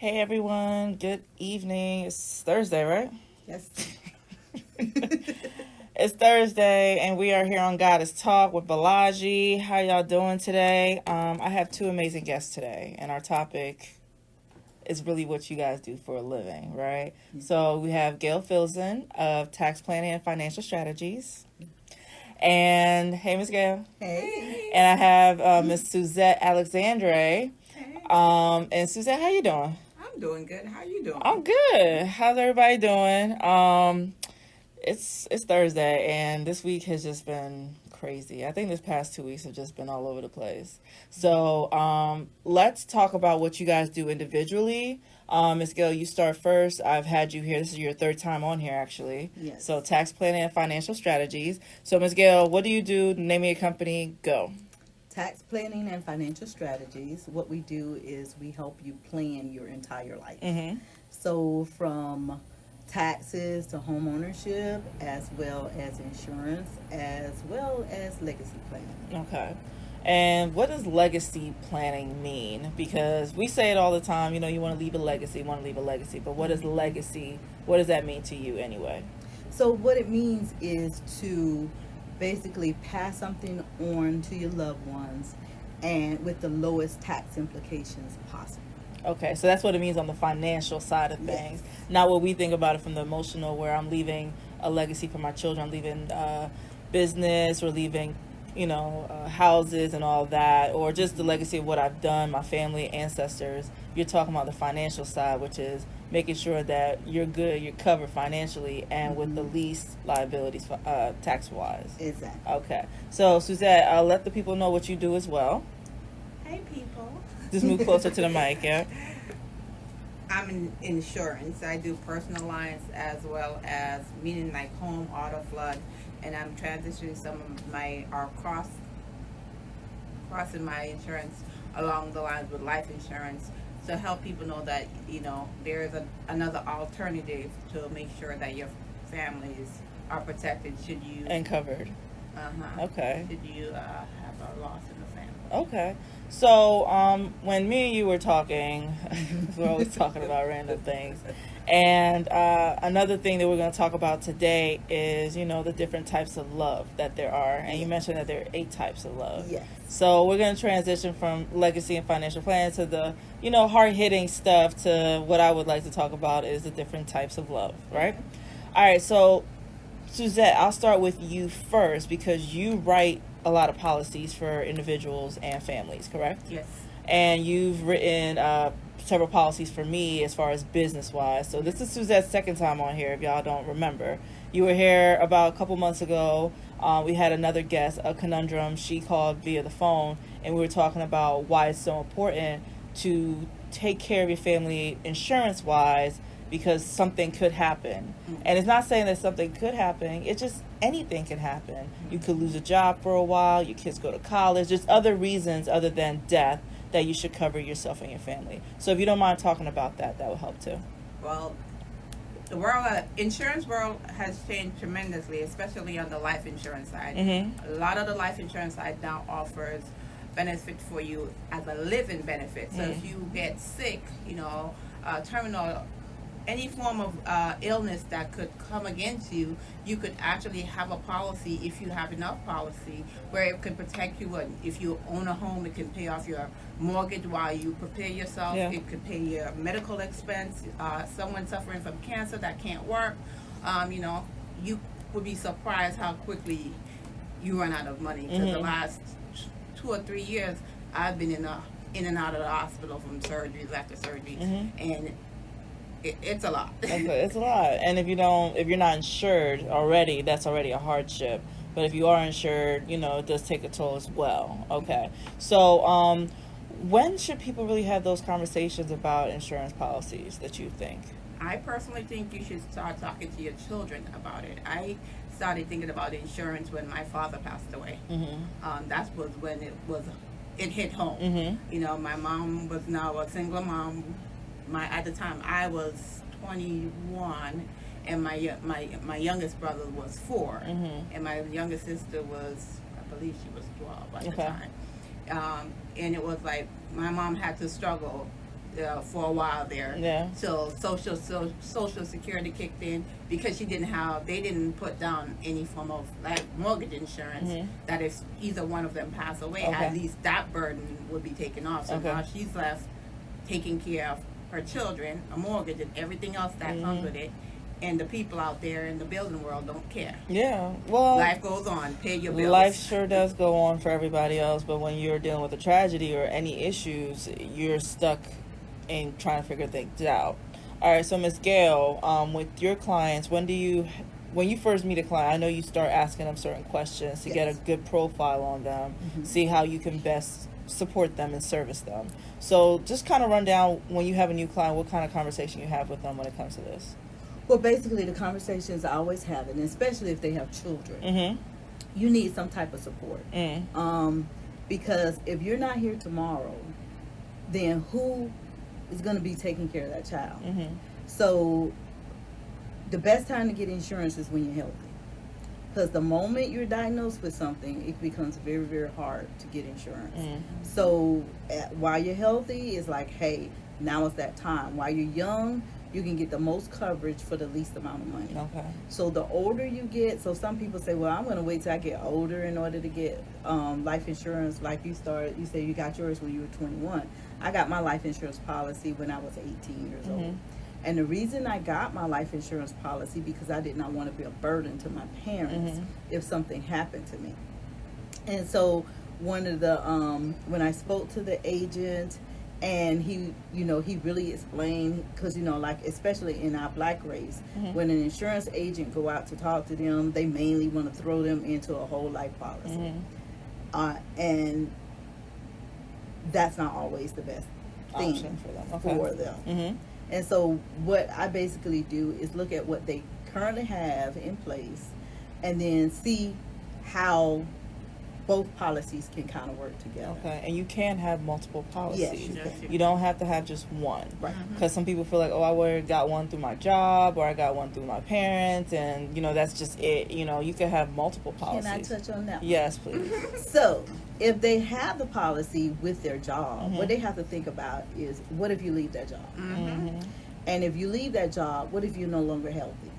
Hey everyone, good evening. It's Thursday, right? Yes. It's Thursday, and we are here on God is Talk with Balaji. How y'all doing today? I have two amazing guests today, and our topic is really what you guys do for a living, right? So we have Gale Philson of Tax Planning and Financial Strategies, and hey, Miss Gale, Hey. and I have Miss Suzette Alexandre. Hey. And Suzette, how you doing? I'm doing good. How you doing? I'm good. How's everybody doing? It's Thursday, and this week has just been crazy. I think this past 2 weeks have just been all over the place. So let's talk about what you guys do individually. Ms. Gill, you start first. I've had you here. This is your third time on here, actually. Yes. So tax planning and financial strategies. So Ms. Gill, what do you do? Name your company. Go. Tax planning and financial strategies. What we do is we help you plan your entire life. Mm-hmm. So from taxes to home ownership, as well as insurance, as well as legacy planning. Okay. And what does legacy planning mean? Because we say it all the time, you want to leave a legacy, But what is legacy? What does that mean to you anyway? So what it means is to basically pass something on to your loved ones and with the lowest tax implications possible. Okay, so that's what it means on the financial side of things. Yes. Not what we think about it from the emotional, where I'm leaving a legacy for my children, I'm leaving business or leaving, houses and all that, or just the legacy of what I've done, my family, ancestors. You're talking about the financial side, which is making sure that you're good, you're covered financially, and with the least liabilities tax-wise. Exactly. Okay, so Suzette, I'll let the people know what you do as well. Hey people. Just move closer to the mic, yeah? I'm in insurance. I do personal lines as well as meaning like home, auto, flood, and I'm transitioning some of my crossing my insurance along the lines with life insurance to help people know that there is another alternative to make sure that your families are protected should you And covered. Okay. should you have a loss in the family. Okay. So, when me and you were talking, we're always talking about random things. And another thing that we're going to talk about today is, the different types of love that there are. And you mentioned that there are 8 types of love. Yes. So we're going to transition from legacy and financial planning to the, hard-hitting stuff to what I would like to talk about is the different types of love, right? All right, so Suzette, I'll start with you first because you write a lot of policies for individuals and families, correct? Yes. And you've written several policies for me as far as business-wise. So this is Suzette's second time on here, if y'all don't remember. You were here about a couple months ago. We had another guest, a conundrum. She called via the phone, and we were talking about why it's so important to take care of your family insurance-wise because something could happen. And it's not saying that something could happen. It's just anything can happen. You could lose a job for a while. Your kids go to college. There's other reasons other than death that you should cover yourself and your family. So if you don't mind talking about that, that would help too. Well, the insurance world has changed tremendously, especially on the life insurance side. Mm-hmm. A lot of the life insurance side now offers benefit for you as a living benefit. So if you get sick, terminal, any form of illness that could come against you, you could actually have a policy if you have enough policy where it can protect you. And if you own a home, it can pay off your mortgage while you prepare yourself. Yeah. It could pay your medical expense. Someone suffering from cancer that can't work, you would be surprised how quickly you run out of money. Because the last 2 or 3 years, I've been in and out of the hospital from surgeries after surgery, and it's a lot. It's a lot. And if you're not insured already, that's already a hardship. But if you are insured, it does take a toll as well. Okay. So, when should people really have those conversations about insurance policies that you think? I personally think you should start talking to your children about it. I started thinking about insurance when my father passed away. That was when it hit home. Mm-hmm. My mom was now a single mom. At the time I was 21, and my youngest brother was 4, and my youngest sister was, I believe she was 12 at the time. And it was like my mom had to struggle for a while there. Yeah. So Social Security kicked in because they didn't put down any form of like mortgage insurance. That if either one of them pass away, at least that burden would be taken off. So now she's left taking care of her children, a mortgage, and everything else that comes with it. And the people out there in the building world don't care. Yeah, well, life goes on. Pay your bills. Life sure does go on for everybody else, but when you're dealing with a tragedy or any issues, you're stuck in trying to figure things out. All right, so Miss Gale, with your clients, when you first meet a client, I know you start asking them certain questions to get a good profile on them, see how you can best support them and service them. So just kind of run down, when you have a new client, what kind of conversation you have with them when it comes to this. Well, basically, the conversations I always have, and especially if they have children, you need some type of support. Because if you're not here tomorrow, then who is going to be taking care of that child? So the best time to get insurance is when you're healthy. Because the moment you're diagnosed with something, it becomes very, very hard to get insurance. So while you're healthy, it's like, hey, now is that time. While you're young, you can get the most coverage for the least amount of money. Okay. So the older you get, so some people say, well, I'm going to wait till I get older in order to get life insurance. Like you say you got yours when you were 21. I got my life insurance policy when I was 18 years old. And the reason I got my life insurance policy because I did not want to be a burden to my parents if something happened to me. And so one of the, when I spoke to the agent, and he really explained, because, like, especially in our black race, when an insurance agent go out to talk to them, they mainly want to throw them into a whole life policy. And that's not always the best thing Option for them. And so what I basically do is look at what they currently have in place and then see how both policies can kind of work together. Okay, and you can have multiple policies. Yes, you don't have to have just one. Right. Because some people feel like, oh, I already got one through my job, or I got one through my parents, and that's just it. You can have multiple policies. Can I touch on that? Yes, please. So, if they have the policy with their job, what they have to think about is, what if you leave that job? And if you leave that job, what if you're no longer healthy?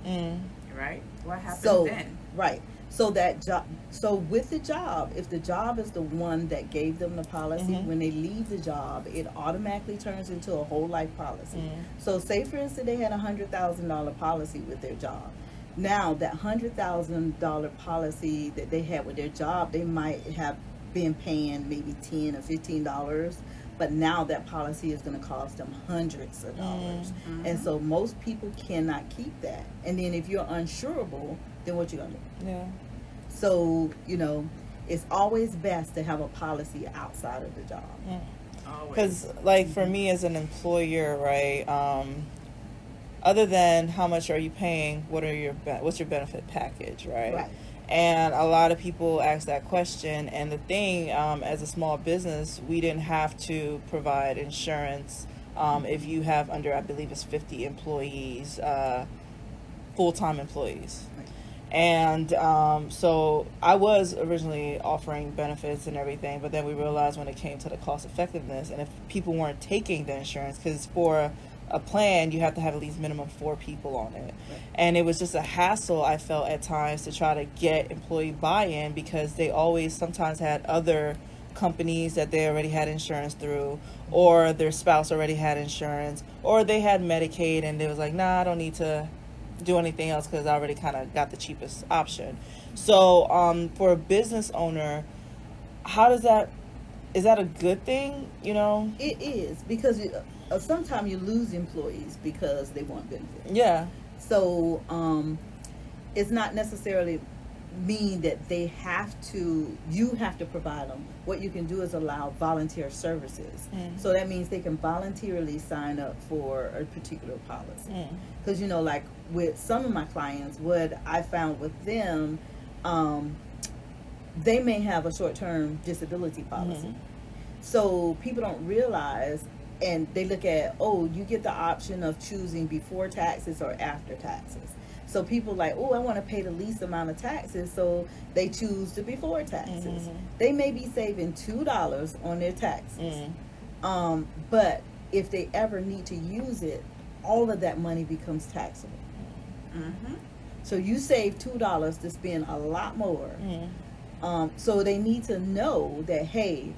Right. What happens then? Right. So with the job, if the job is the one that gave them the policy, when they leave the job, it automatically turns into a whole life policy. So say, for instance, they had a $100,000 policy with their job. Now, that $100,000 policy that they had with their job, they might have been paying maybe $10 or $15, but now that policy is going to cost them hundreds of dollars. And so most people cannot keep that. And then if you're unsurable, then what you going to do? Yeah. So, it's always best to have a policy outside of the job. Because, like, for me as an employer, right, other than how much are you paying, what's your benefit package, right? Right. And a lot of people ask that question. And the thing, as a small business, we didn't have to provide insurance if you have under, I believe it's 50 employees, full-time employees. Right. And so I was originally offering benefits and everything, but then we realized when it came to the cost effectiveness, and if people weren't taking the insurance, because for a plan you have to have at least minimum 4 people on it. Right. And it was just a hassle, I felt, at times to try to get employee buy-in, because they always sometimes had other companies that they already had insurance through, or their spouse already had insurance, or they had Medicaid and they was like, nah, I don't need to do anything else because I already kind of got the cheapest option. So for a business owner, is that a good thing? It is, because sometimes you lose employees because they want benefits. Yeah. So it's not necessarily mean that you have to provide them. What you can do is allow volunteer services. So that means they can voluntarily sign up for a particular policy. Because like with some of my clients, what I found with them, they may have a short-term disability policy. So people don't realize, and they look at, you get the option of choosing before taxes or after taxes. So people like, I want to pay the least amount of taxes, so they choose the before taxes. They may be saving $2 on their taxes. But if they ever need to use it, all of that money becomes taxable. Mm-hmm. So you save $2 to spend a lot more. Mm-hmm. So they need to know that, hey,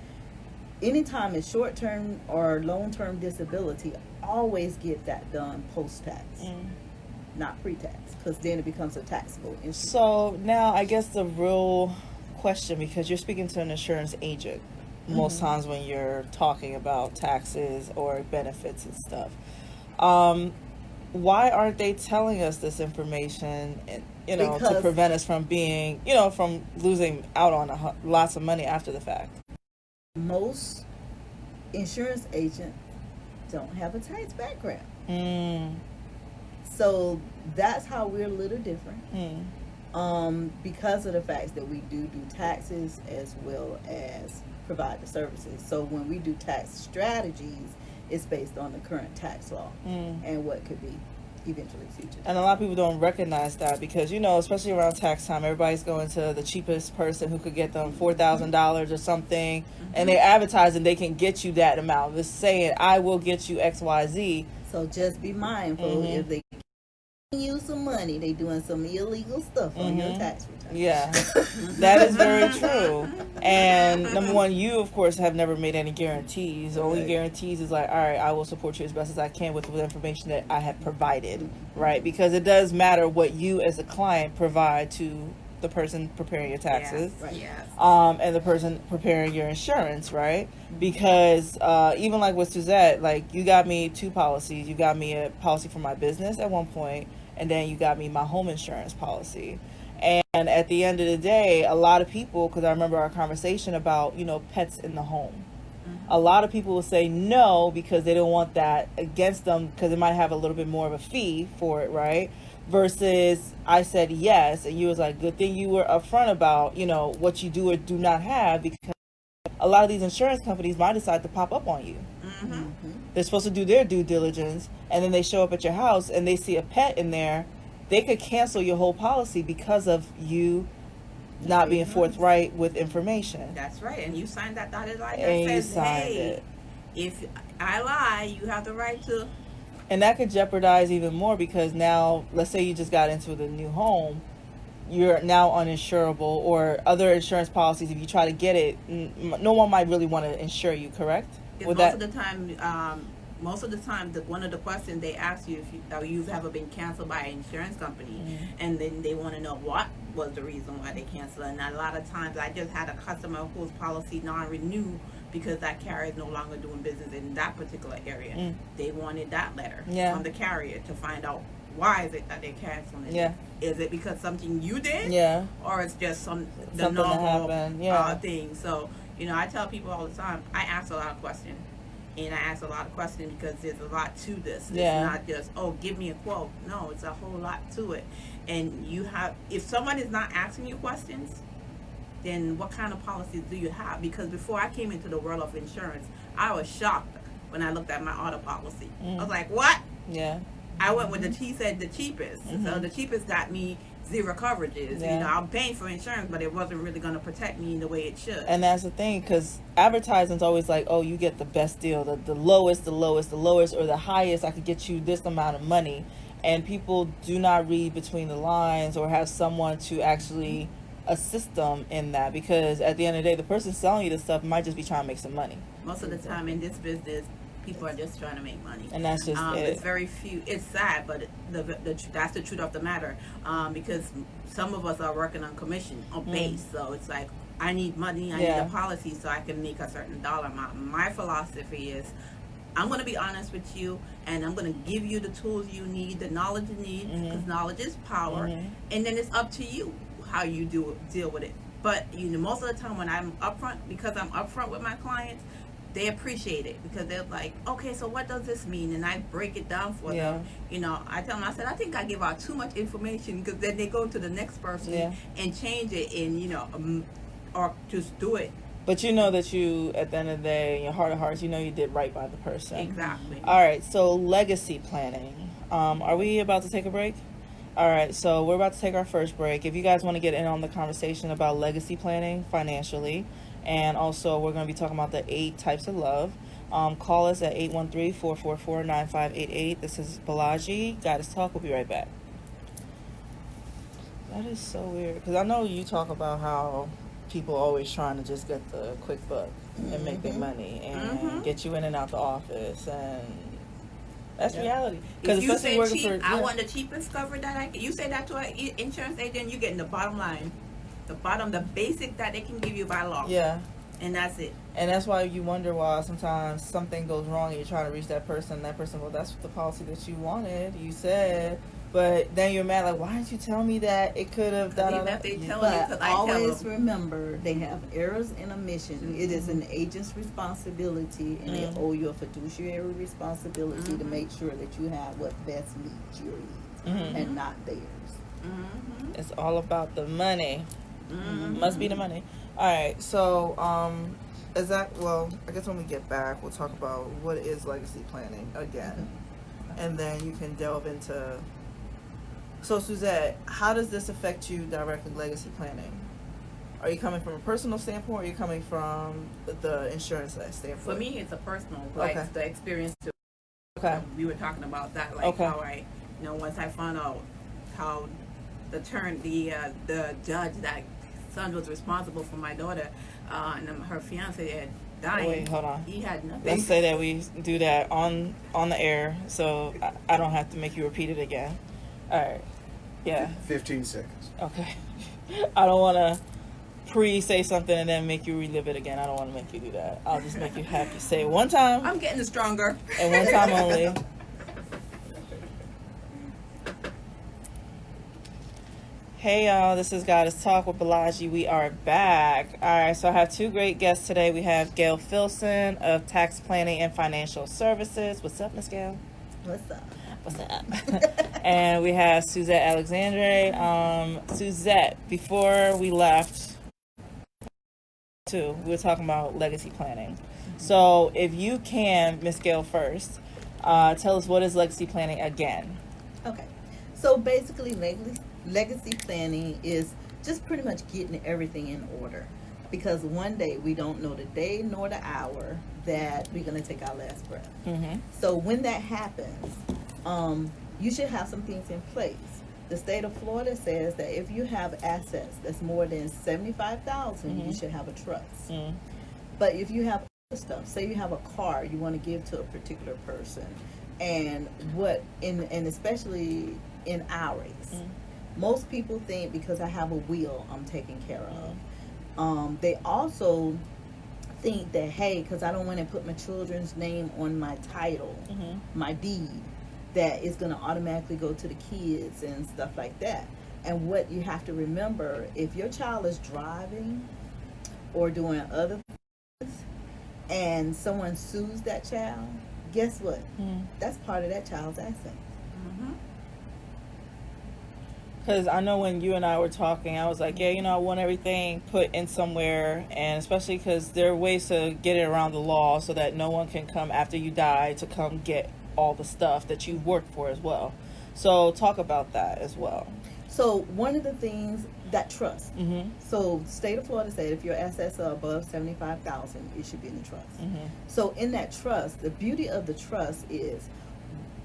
anytime it's short-term or long-term disability, always get that done post-tax, not pre-tax, because then it becomes a taxable instrument. So now I guess the real question, because you're speaking to an insurance agent most times when you're talking about taxes or benefits and stuff. Why aren't they telling us this information, to Because prevent us from being, from losing out on lots of money after the fact? most insurance agents don't have a tax background. So that's how we're a little different. Because of the fact that we do taxes as well as provide the services. So when we do tax strategies, it's based on the current tax law and what could be eventually future. And a lot of people don't recognize that because, especially around tax time, everybody's going to the cheapest person who could get them $4,000 or something, and they're advertising they can get you that amount. They're saying, I will get you XYZ. So just be mindful if they you some money, they doing some illegal stuff on your tax return. Yeah, that is very true. And number one, you of course have never made any guarantees. The only guarantees is like, all right, I will support you as best as I can with the information that I have provided, right? Because it does matter what you as a client provide to the person preparing your taxes, and the person preparing your insurance, right? Because even like with Suzette, like you got me 2 policies. You got me a policy for my business at one point, and then you got me my home insurance policy. And at the end of the day, a lot of people, because I remember our conversation about, pets in the home. A lot of people will say no because they don't want that against them because it might have a little bit more of a fee for it, right? Versus I said yes, and you was like, good thing you were upfront about, what you do or do not have, because a lot of these insurance companies might decide to pop up on you. They're supposed to do their due diligence, and then they show up at your house and they see a pet in there. They could cancel your whole policy because of you not being forthright with information. That's right, and you signed that dotted line And that you says, signed hey, it. if I lie, you have the right to. And that could jeopardize even more because now, let's say you just got into the new home, you're now uninsurable, or other insurance policies, if you try to get it, no one might really want to insure you, correct? Most of the time, one of the questions they ask you if you've ever been canceled by an insurance company, and then they want to know what was the reason why they canceled. And a lot of times, I just had a customer whose policy non-renewed because that carrier is no longer doing business in that particular area. They wanted that letter from the carrier to find out why is it that they're canceling it. Is it because something you did? Or it's just the normal thing? So, I tell people all the time, I ask a lot of questions. And I ask a lot of questions because there's a lot to this. It's not just, give me a quote. No, it's a whole lot to it. And if someone is not asking you questions, then what kind of policies do you have? Because before I came into the world of insurance, I was shocked when I looked at my auto policy. I was like, what? I went with he said the cheapest. So the cheapest got me 0 coverages. I'm paying for insurance, but it wasn't really going to protect me in the way it should. And that's the thing, because advertising's always like, oh, you get the best deal, the lowest, or the highest, I could get you this amount of money. And people do not read between the lines or have someone to actually assist them in that, because at the end of the day, the person selling you this stuff might just be trying to make some money. Most of the time in this business, people are just trying to make money, and that's just it. It's very few. It's sad, but that's the truth of the matter. Because some of us are working on commission, on base, so it's like I need money, I need a policy, so I can make a certain dollar amount. My philosophy is, I'm going to be honest with you, and I'm going to give you the tools you need, the knowledge you need, because knowledge is power, and then it's up to you how you deal with it. But most of the time when I'm upfront, because I'm upfront with my clients, they appreciate it because they're like, okay, so what does this mean? And I break it down for them. I tell them, I think I give out too much information, because then they go to the next person and change it and, or just do it. But you know that you, at the end of the day, in your heart of hearts, you did right by the person. Exactly. All right, so legacy planning. Are we about to take a break? All right, so we're about to take our first break. If you guys want to get in on the conversation about legacy planning financially, and also we're going to be talking about the 8 types of love, Call us at 813-444-9588. This is Balaji. Goddess Talk. We'll be right back. That is so weird. Because I know you talk about how people always trying to just get the quick buck and make their money and get you in and out the office. And that's reality. If you say cheap, I want the cheapest cover that I can. You say that to an insurance agent, you're getting the bottom line. The basic that they can give you by law. Yeah. And that's it. And that's why you wonder why sometimes something goes wrong and you're trying to reach that person. That person, well, that's the policy that you wanted. You said, but then you're mad. Like, why didn't you tell me that it could have done? But always remember, they have errors in omission. It is an agent's responsibility, and they owe you a fiduciary responsibility to make sure that you have what best meets your needs and not theirs. It's all about the money. Must be the money. All right, so well, I guess when we get back, we'll talk about what is legacy planning again, and then you can delve into. So, Suzette, how does this affect you directly? Legacy planning. Are you coming from a personal standpoint, or are you coming from the insurance standpoint? For me, it's a personal, like the experience. Okay. We were talking about that, like how I, once I found out how the judge that son was responsible for my daughter, and her fiance had died. Wait, hold on. He had nothing. Let's say that we do that on the air, so I don't have to make you repeat it again. All right. Yeah. 15 seconds. Okay. I don't want to say something and then make you relive it again. I don't want to make you do that. I'll just make you have to say it one time. I'm getting stronger. And one time only. Hey y'all, this is Goddess Talk with Balaji. We are back. All right, so I have two great guests today. We have Gale Philson of Tax Planning and Financial Services. What's up, Miss Gale? What's up? What's up? And we have Suzette Alexandre. Suzette, before we left, we were talking about legacy planning. So if you can, Miss Gale first, tell us what is legacy planning again. Okay. So basically, legacy planning is just pretty much getting everything in order. Because one day, we don't know the day nor the hour that we're going to take our last breath. So when that happens, you should have some things in place. The state of Florida says that if you have assets that's more than $75,000, you should have a trust. But if you have other stuff, say you have a car you want to give to a particular person, and especially in our race, most people think because I have a will, I'm taken care of. They also think that, hey, because I don't want to put my children's name on my title, my deed, that it's going to automatically go to the kids and stuff like that. And what you have to remember, if your child is driving or doing other things and someone sues that child, guess what? That's part of that child's asset. Because I know when you and I were talking, I was like, yeah, I want everything put in somewhere, and especially because there are ways to get it around the law so that no one can come after you die to come get all the stuff that you've worked for as well. So talk about that as well. So one of the things that trust. So the state of Florida said if your assets are above $75,000, it should be in the trust. So in that trust, the beauty of the trust is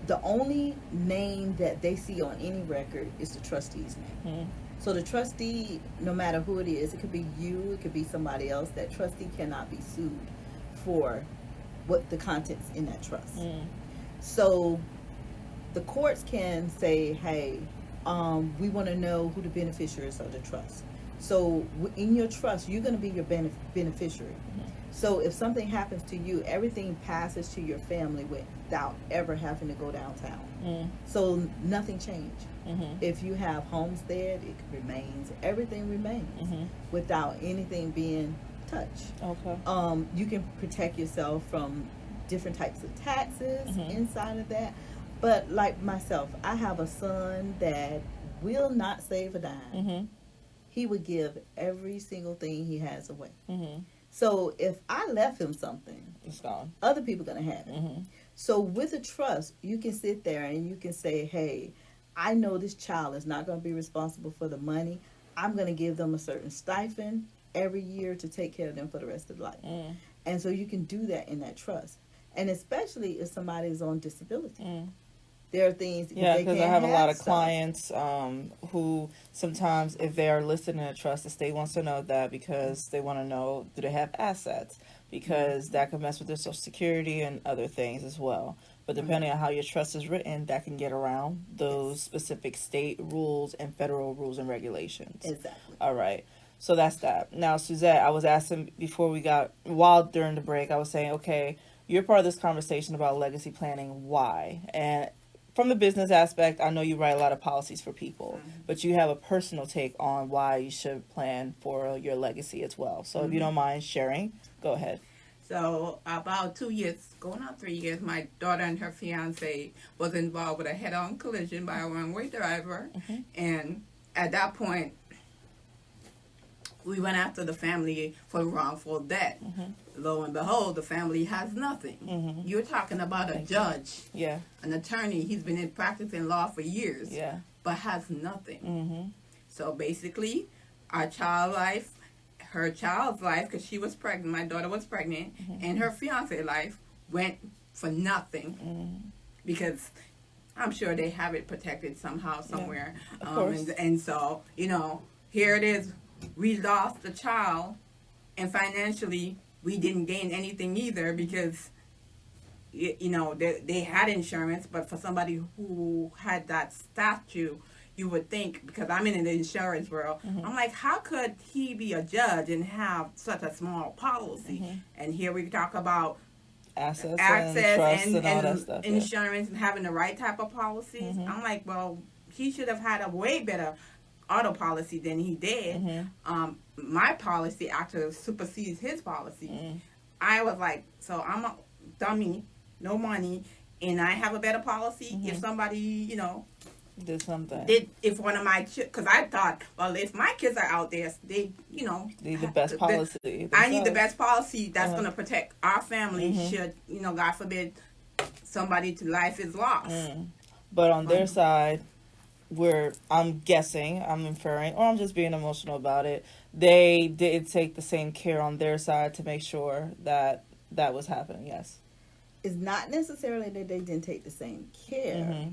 the only name that they see on any record is the trustee's name. So the trustee, no matter who it is, it could be you, it could be somebody else, that trustee cannot be sued for what the contents in that trust. So the courts can say, hey, we want to know who the beneficiaries of the trust. So in your trust, you're going to be your beneficiary. So if something happens to you, everything passes to your family without ever having to go downtown. So nothing changed. If you have homestead, it remains. Everything remains without anything being touched. You can protect yourself from different types of taxes inside of that. But like myself, I have a son that will not save a dime. He would give every single thing he has away. So if I left him something, it's gone. Other people are going to have it. So with a trust, you can sit there and you can say, hey, I know this child is not going to be responsible for the money. I'm going to give them a certain stipend every year to take care of them for the rest of life. And so you can do that in that trust. And especially if somebody is on disability. Mm. There are things. Yeah, they because I can't have a lot of stuff. clients who sometimes, if they are listed in a trust, the state wants to know that because they want to know, do they have assets? Because that could mess with their Social Security and other things as well. But depending on how your trust is written, that can get around those specific state rules and federal rules and regulations. Exactly. All right. So that's that. Now, Suzette, I was asking before while during the break, I was saying, okay, you're part of this conversation about legacy planning. Why? And from the business aspect, I know you write a lot of policies for people, but you have a personal take on why you should plan for your legacy as well. So if you don't mind sharing, go ahead. So about 2 years, going on 3 years, my daughter and her fiance was involved with a head-on collision by a one-way driver. And at that point, we went after the family for wrongful death. Lo and behold, the family has nothing. You're talking about a judge, an attorney. He's been in practicing law for years, but has nothing. So basically, our child life, her child's life, because she was pregnant, my daughter was pregnant, and her fiance life went for nothing because I'm sure they have it protected somehow, somewhere. Of course. And so, here it is. We lost the child, and financially, we didn't gain anything either because, they had insurance, but for somebody who had that statute, you would think, because I'm in the insurance world, I'm like, how could he be a judge and have such a small policy? And here we talk about assets and, all that stuff, insurance and having the right type of policies. I'm like, well, he should have had a way better auto policy than he did. My policy actually supersedes his policy. I was like, so I'm a dummy, no money, and I have a better policy if somebody, did something. If one of my because I thought, well, if my kids are out there, they, need the best policy. I need the best policy that's going to protect our family. Should, God forbid, somebody's life is lost. But on their side, I'm guessing, I'm inferring, or I'm just being emotional about it, they didn't take the same care on their side to make sure that was happening. Yes. It's not necessarily that they didn't take the same care.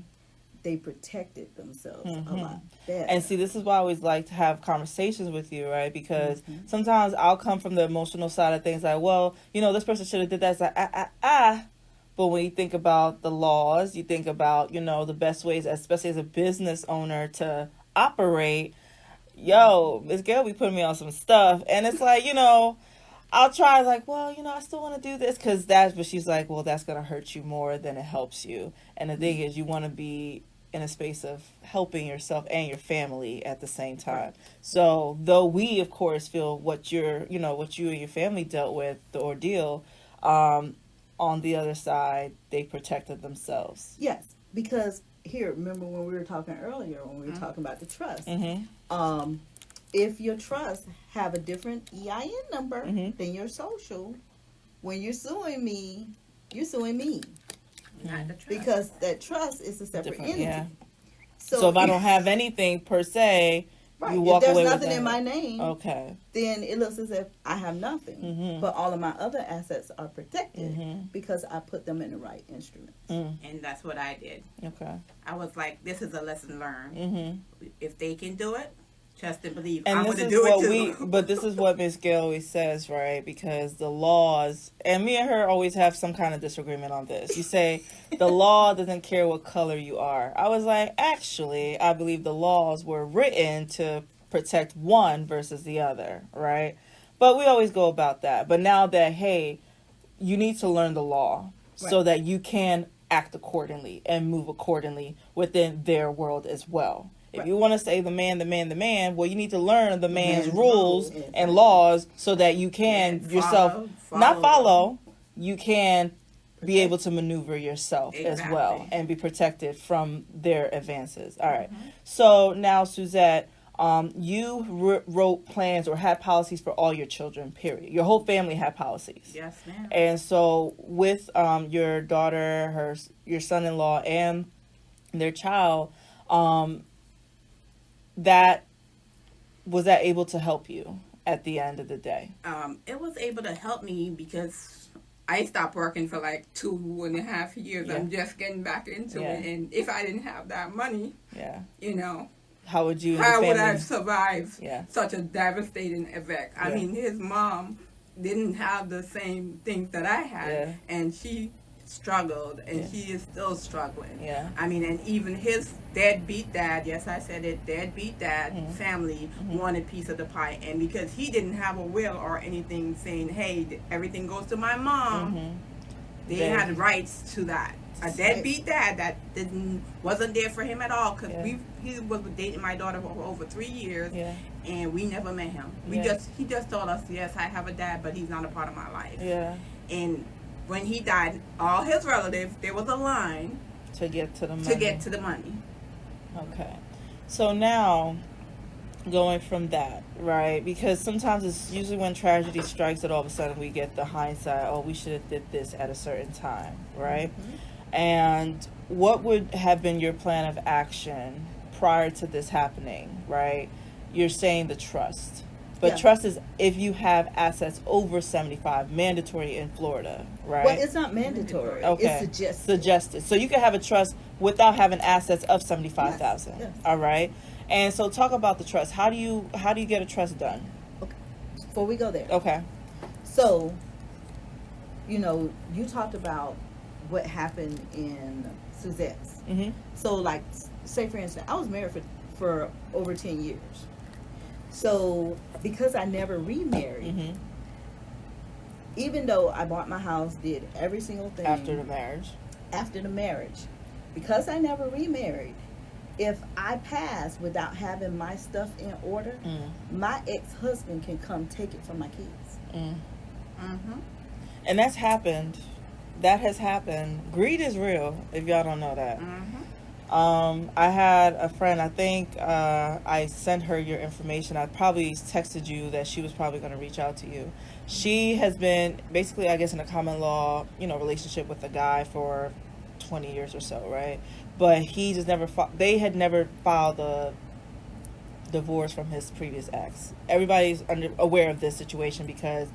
They protected themselves a lot better. And see, this is why I always like to have conversations with you, right? Because sometimes I'll come from the emotional side of things like, well, this person should have did that. It's like, But when you think about the laws, you think about, the best ways, especially as a business owner, to operate. Miss Gale be putting me on some stuff. And it's like, I'll try like, well, I still want to do this but she's like, well, that's going to hurt you more than it helps you. And the thing is, you want to be in a space of helping yourself and your family at the same time. So though we, of course, feel what you and your family dealt with, the ordeal, on the other side, they protected themselves. Yes, because here, remember when we were talking earlier, when we were talking about the trust. If your trust have a different EIN number than your social, when you're suing me, you're suing me. Not the trust. Because that trust is a separate entity. Yeah. So if I don't have anything per se, you walk if away there's with nothing in my that. name, then it looks as if I have nothing. But all of my other assets are protected because I put them in the right instruments. And that's what I did. Okay. I was like, this is a lesson learned. If they can do it, trust and believe. And I'm this going to is do it what too. but this is what Miss Gale always says, right? Because the laws, and me and her always have some kind of disagreement on this. You say the law doesn't care what color you are. I was like, actually, I believe the laws were written to protect one versus the other, right? But we always go about that. But now that, hey, you need to learn the law so that you can act accordingly and move accordingly within their world as well. If you want to say the man, well, you need to learn the man's rules and laws so that you can you can be able to maneuver yourself as well and be protected from their advances. All right. So now, Suzette, you wrote plans or had policies for all your children, period. Your whole family had policies. Yes, ma'am. And so with your daughter, your son-in-law, and their child, was that able to help you at the end of the day? It was able to help me because I stopped working for like 2.5 years. Yeah. I'm just getting back into Yeah. it. And if I didn't have that money, Yeah. you know, How would you? and how your would I family- have survived Yeah. such a devastating event? I Yeah. mean, his mom didn't have the same things that I had, Yeah. and she struggled, and Yeah. she is still struggling. Yeah. I mean, and even his deadbeat dad, yes, I said it, deadbeat dad family wanted a piece of the pie, and because he didn't have a will or anything saying, hey, everything goes to my mom, they had rights to that. A deadbeat dad that wasn't there for him at all, because he was dating my daughter for over 3 years, and we never met him. He just told us, yes, I have a dad, but he's not a part of my life. Yeah. And when he died, all his relatives, there was a line To get to the money. Okay. So now, going from that, right? Because sometimes it's usually when tragedy strikes that all of a sudden we get the hindsight, oh, we should have did this at a certain time, right? And what would have been your plan of action prior to this happening, right? You're saying the trust. But trust is if you have assets over 75, mandatory in Florida, right? Well, it's not mandatory. Okay. It's Suggested. So you can have a trust without having assets of 75,000. Yes. All right. And so talk about the trust. How do you get a trust done? Okay. Before we go there. Okay. So, you know, you talked about what happened in Suzette's. Mhm. So, like, say for instance, I was married for over 10 years. So, because I never remarried, Mhm. even though I bought my house, did every single thing After the marriage, because I never remarried, if I pass without having my stuff in order, my ex-husband can come take it from my kids. And that's happened. That has happened. Greed is real. If y'all don't know that. I had a friend, I think I sent her your information. I probably texted you that she was probably going to reach out to you. She has been basically, I guess, in a common law, relationship with a guy for 20 years or so, right? But he just never, they had never filed a divorce from his previous ex. Everybody's aware of this situation because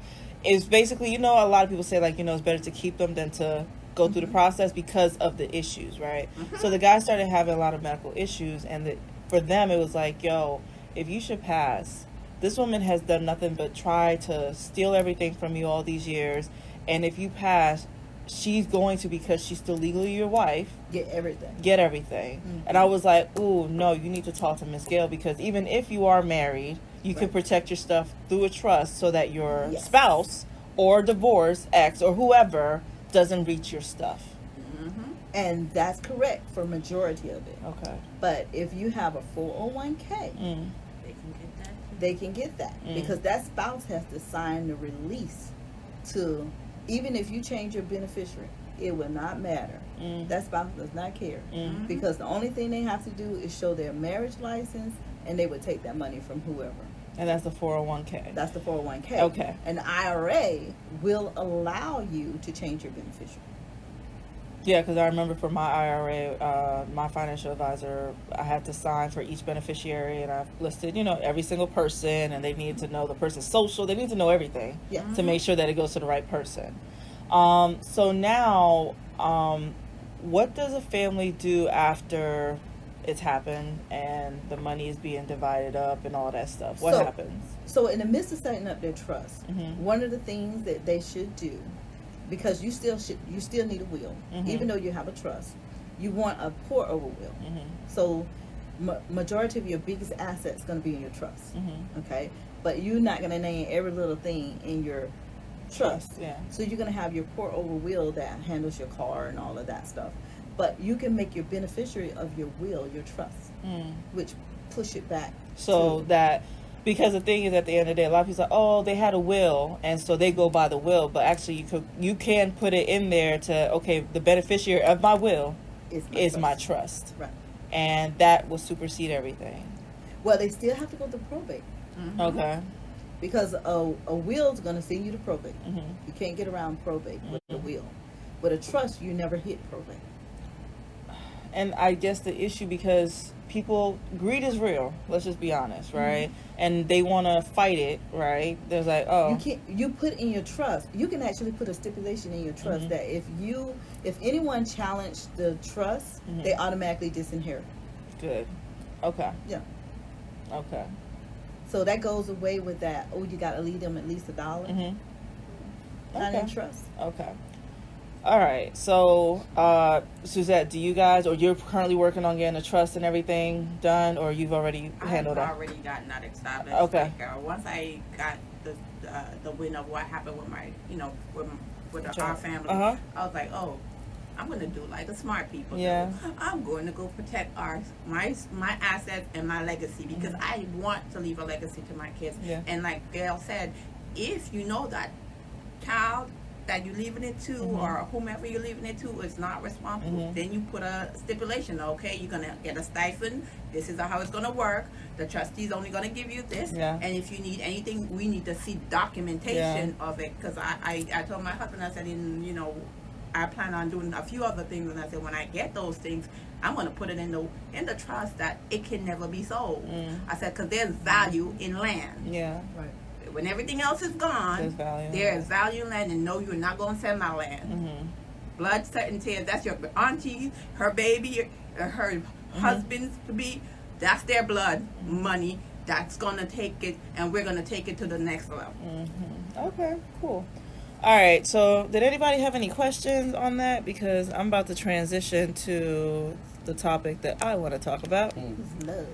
it's basically, a lot of people say, like, it's better to keep them than to go through the process because of the issues, right? So the guy started having a lot of medical issues, and for them it was like, yo, if you should pass, this woman has done nothing but try to steal everything from you all these years, and if you pass, she's going to, because she's still legally your wife, Get everything. And I was like, ooh, no, you need to talk to Miss Gale, because even if you are married, you can protect your stuff through a trust so that your spouse or divorced ex or whoever doesn't reach your stuff. And that's correct for majority of it. Okay. But if you have a 401k, they can get that because that spouse has to sign the release to, even if you change your beneficiary, it will not matter. That spouse does not care because the only thing they have to do is show their marriage license, and they would take that money from whoever. And that's the 401k. That's the 401k. Okay. An IRA will allow you to change your beneficiary. Yeah, because I remember for my IRA, my financial advisor, I had to sign for each beneficiary, and I listed, every single person, and they need to know the person's social. They need to know everything to make sure that it goes to the right person. So now, what does a family do after it's happened and the money is being divided up and all that stuff? What happens? So in the midst of setting up their trust, one of the things that they should do, because you still need a will, even though you have a trust, you want a pour over will. So majority of your biggest asset is going to be in your trust. Okay, but you're not going to name every little thing in your trust. So you're going to have your pour over will that handles your car and all of that stuff. But you can make your beneficiary of your will your trust, which push it back. So that, because the thing is, at the end of the day, a lot of people say, oh, they had a will, and so they go by the will. But actually, you can put it in there to, okay, the beneficiary of my will is my trust. Right. And that will supersede everything. Well, they still have to go to probate. Okay. Because a will is going to send you to probate. You can't get around probate with a will. With a trust, you never hit probate. And I guess the issue, because greed is real. Let's just be honest, right? And they want to fight it, right? There's like, oh, You put in your trust. You can actually put a stipulation in your trust that if anyone challenged the trust, they automatically disinherit. Good. Okay. Yeah. Okay. So that goes away with that. Oh, you got to leave them at least $1. Not in trust. Okay. All right. So, Suzette, do you guys, or you're currently working on getting the trust and everything done, or you've already handled that? I've already gotten that established. Okay. Like, once I got the win of what happened with my, with our family, I was like, oh, I'm going to do like the smart people do. I'm going to go protect my assets and my legacy, because I want to leave a legacy to my kids. Yeah. And like Gale said, if you know that child that you're leaving it to, or whomever you're leaving it to, is not responsible, then you put a stipulation. Okay, you're gonna get a stipend. This is how it's gonna work. The trustee's only gonna give you this, and if you need anything, we need to see documentation of it. Because I told my husband, I said, I plan on doing a few other things, and I said, when I get those things, I'm going to put it in the trust that it can never be sold. I said, because there's value in land. Yeah. Right. When everything else is gone, there is value in land, and no, you're not going to sell my land. Blood, sweat, and tears, that's your auntie, her baby, her husband's to be, that's their blood money. That's going to take it, and we're going to take it to the next level. Okay, cool. All right, so did anybody have any questions on that? Because I'm about to transition to the topic that I want to talk about. Love.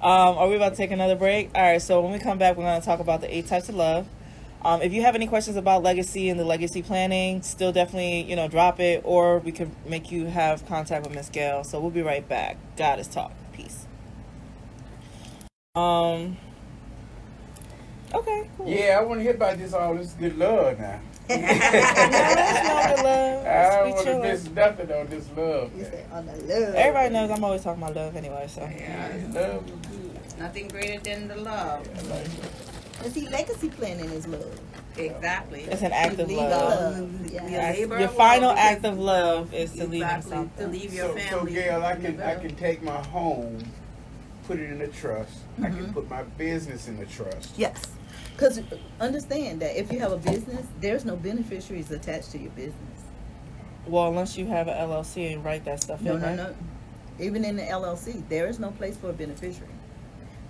Are we about to take another break? All right, so when we come back, we're going to talk about the 8 types of love. If you have any questions about legacy and the legacy planning, still definitely, drop it, or we could make you have contact with Miss Gale. So we'll be right back. God is talk. Peace. Okay, cool. Yeah, I want to hear about all this good love now. It's not good love. I don't want to miss nothing on this love. You say on the love. Everybody knows I'm always talking about love anyway, so. Yeah, Love is good. nothing greater than the love. Yeah, I like it. And see, legacy planning is love. Exactly. It's an act of Leave love. love. Your Yeah. labor Your of final love, act because- of love is to leave Exactly, something. to leave your So family. Gail, I can take my home, put it in a trust. I can put my business in a trust. Yes. Because understand that if you have a business, there's no beneficiaries attached to your business. Well, unless you have an LLC and write that stuff in, right? No. Even in the LLC, there is no place for a beneficiary.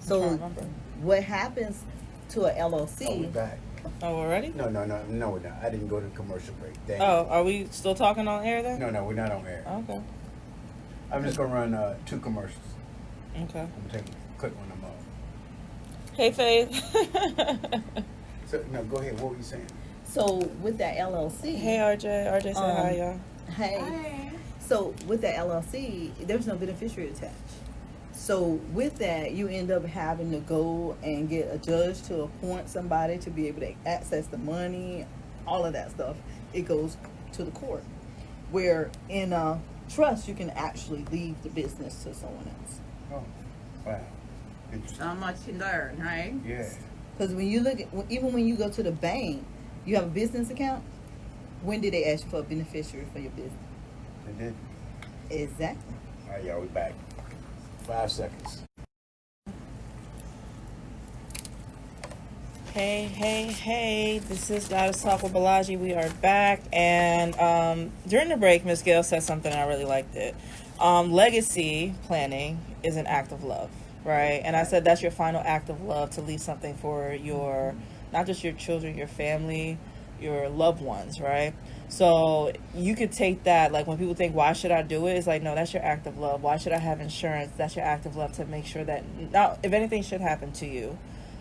So trying to remember. what happens to a LLC? Oh, we back. Oh, already? No, we're not. I didn't go to the commercial break. Dang. Oh, are we still talking on air then? No, we're not on air. Okay. I'm just going to run 2 commercials. Okay. I'm going to click one of them off. Hey, Faith. So, no, go ahead. What were you saying? So with that LLC, Hey, RJ. RJ said hi, y'all. hey. So with that LLC, there's no beneficiary attached. So with that, you end up having to go and get a judge to appoint somebody to be able to access the money, all of that stuff. It goes to the court. Where in a trust, you can actually leave the business to someone else. Oh, wow. Interesting. So much to learn, right? Yeah. Because when you look at, even when you go to the bank, you have a business account. When did they ask you for a beneficiary for your business? They did. Exactly. All right, y'all, we back. 5 seconds. Hey. This is Goddess Talk with Balaji. We are back. And during the break, Miss Gale said something and I really liked it. Legacy planning is an act of love, right? And I said that's your final act of love, to leave something for your, not just your children, your family, your loved ones, right? So you could take that, like when people think, why should I do it? It's like, no, that's your act of love. Why should I have insurance? That's your act of love, to make sure that not, if anything should happen to you,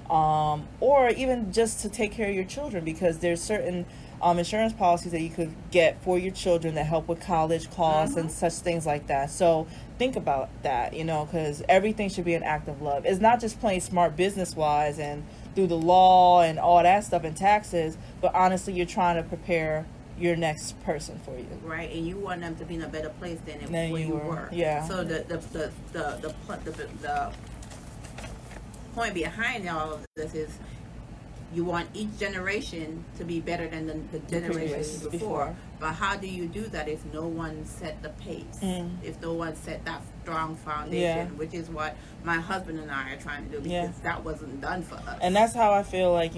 or even just to take care of your children, because there's certain insurance policies that you could get for your children that help with college costs and such things like that. So think about that, because everything should be an act of love. It's not just playing smart business-wise and through the law and all that stuff and taxes, but honestly, you're trying to prepare your next person for you. Right, and you want them to be in a better place than Than where you you were. were. Yeah. So the point behind all of this is you want each generation to be better than the generations before. But how do you do that if no one set the pace? If no one set that strong foundation, which is what my husband and I are trying to do, because that wasn't done for us. And that's how I feel like,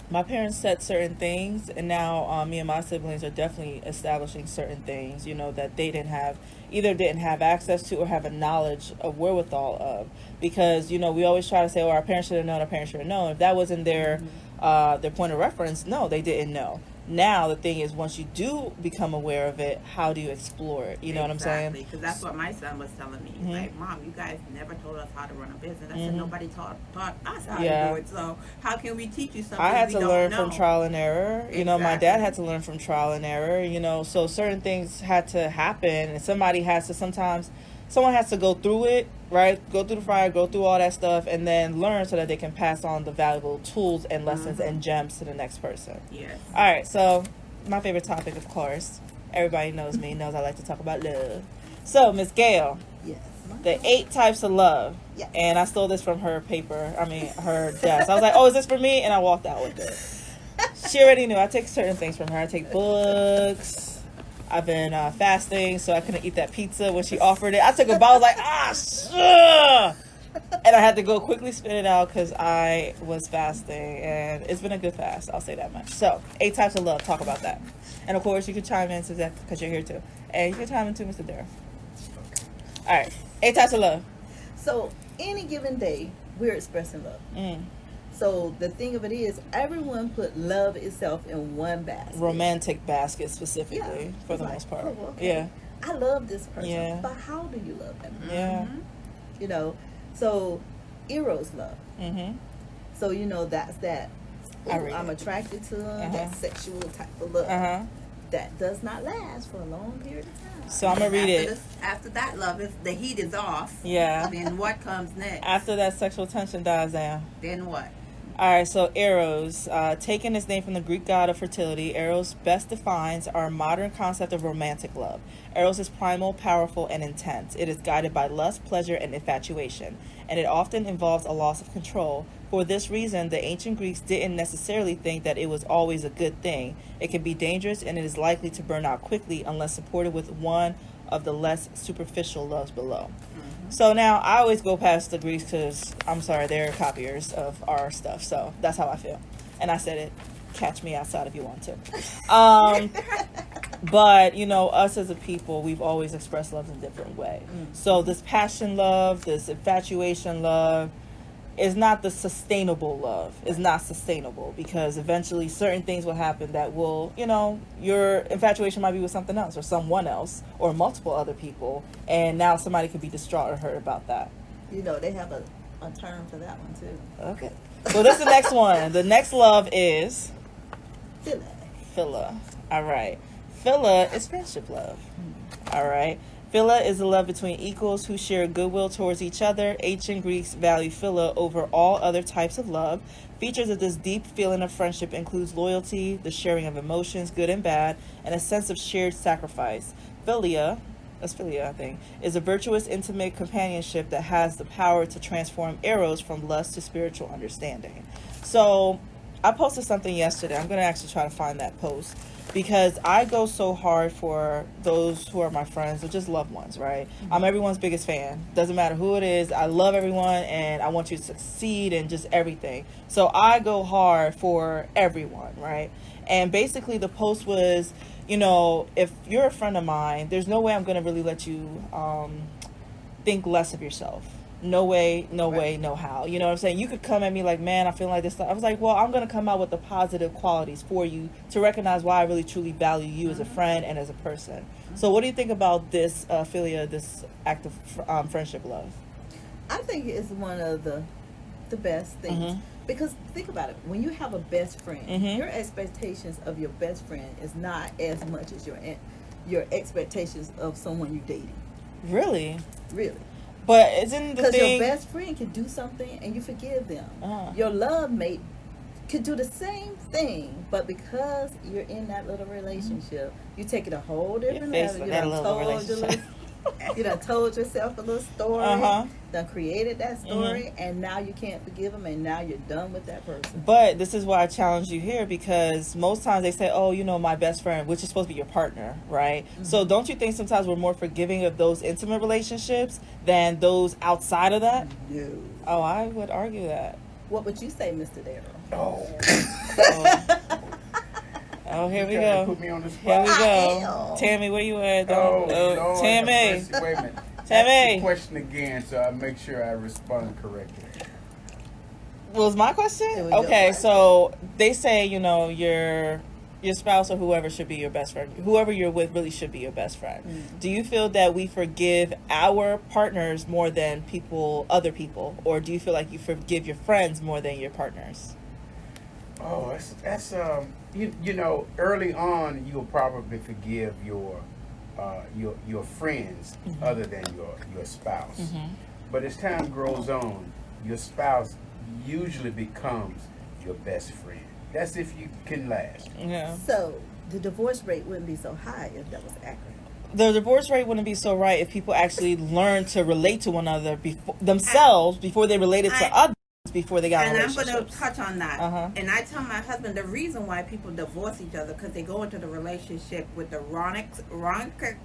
my parents said certain things, and now me and my siblings are definitely establishing certain things, that they didn't have access to or have a knowledge of wherewithal of. Because, we always try to say, our parents should have known, our parents should have known. If that wasn't their point of reference, no, they didn't know. Now, the thing is, once you do become aware of it, how do you explore it? You know what I'm saying? Exactly, because that's what my son was telling me. He's like, Mom, you guys never told us how to run a business. I said, nobody taught us how to do it. So how can we teach you something I had we to don't learn know? from trial and error. My dad had to learn from trial and error, so certain things had to happen, and someone has to go through it, right? Go through the fire, go through all that stuff, and then learn so that they can pass on the valuable tools and lessons and gems to the next person. Yes. All right, so my favorite topic, of course, everybody knows I like to talk about love. So, Miss Gale, Yes. the 8 types of love. Yes. And I stole this from her her desk. I was like, oh, is this for me? And I walked out with it. She already knew. I take certain things from her. I take books. I've been fasting, so I couldn't eat that pizza when she offered it. I took a bite. I was like, and I had to go quickly spit it out because I was fasting, and it's been a good fast. I'll say that much. So, 8 types of love. Talk about that. And of course, you can chime in, Suzette, because you're here too. And you can chime in too, Mr. Darrell. All right, 8 types of love. So any given day, we're expressing love. So the thing of it is, everyone put love itself in one basket. Romantic basket specifically, for the most part. Oh, okay. Yeah. I love this person. Yeah. But how do you love them? Yeah. So Eros love. So that's that. I'm it. attracted to them. That sexual type of love. That does not last for a long period of time. So I'm gonna read it. After that, love, if the heat is off, Yeah. then what comes next? After that sexual tension dies down. Then what? All right, so Eros, taking its name from the Greek god of fertility, Eros best defines our modern concept of romantic love. Eros is primal, powerful, and intense. It is guided by lust, pleasure, and infatuation, and it often involves a loss of control. For this reason, the ancient Greeks didn't necessarily think that it was always a good thing. It can be dangerous, and it is likely to burn out quickly unless supported with one of the less superficial loves below. So now I always go past the Greeks because, I'm sorry, they're copiers of our stuff. So that's how I feel. And I said it. Catch me outside if you want to. But, us as a people, we've always expressed love in a different way. So this passion love, this infatuation love, is not the sustainable love. It's not sustainable because eventually certain things will happen that will, your infatuation might be with something else or someone else or multiple other people. And now somebody could be distraught or hurt about that. They have a term for that one too. Okay. So this is the next one. The next love is Philia. All right. Philia is friendship love. All right. Philia is the love between equals who share goodwill towards each other. Ancient Greeks value philia over all other types of love. Features of this deep feeling of friendship includes loyalty, the sharing of emotions, good and bad, and a sense of shared sacrifice. Philia, that's philia, I think, is a virtuous, intimate companionship that has the power to transform eros from lust to spiritual understanding. So, I posted something yesterday. I'm going to actually try to find that post. Because I go so hard for those who are my friends or just loved ones, right? I'm everyone's biggest fan. Doesn't matter who it is. I love everyone and I want you to succeed and just everything. So I go hard for everyone, right? And basically the post was, if you're a friend of mine, there's no way I'm going to really let you think less of yourself. No way, no way, no how. You know what I'm saying? You could come at me like, man, I feel like this. I was like, well, I'm going to come out with the positive qualities for you to recognize why I really truly value you as a friend and as a person. So what do you think about this philia, this act of friendship love? I think it's one of the best things. Because think about it. When you have a best friend, your expectations of your best friend is not as much as your expectations of someone you're dating. Really? Really. But isn't the thing... Because your best friend can do something and you forgive them. Your love mate could do the same thing, but because you're in that little relationship, you take it a whole different level. You done told You done told yourself a little story, Uh-huh. done created that story, and now you can't forgive them, and now you're done with that person. But this is why I challenge you here, because most times they say, oh, my best friend, which is supposed to be your partner, right? Mm-hmm. So don't you think sometimes we're more forgiving of those intimate relationships than those outside of that? No. Oh, I would argue that. What would you say, Mr. Darrell? Oh, here we You trying to go. Put me on the Here spot. we I go. am. Tammy, where you at? Oh, Lord, Tammy. have mercy. Wait a minute. Tammy. Ask the question again, so I make sure I respond correctly. Was my question? It was your Okay, question. so they say, your spouse or whoever should be your best friend. Whoever you're with really should be your best friend. Mm. Do you feel that we forgive our partners more than other people? Or do you feel like you forgive your friends more than your partners? Oh, that's early on you'll probably forgive your friends other than your spouse. Mm-hmm. But as time grows on, your spouse usually becomes your best friend. That's if you can last. Yeah. So the divorce rate wouldn't be so high if that was accurate. The divorce rate wouldn't be so right if people actually learned to relate to one another themselves before they related to others before they got in And I'm going to relationships. touch on that. Uh-huh. And I tell my husband the reason why people divorce each other because they go into the relationship with the wrong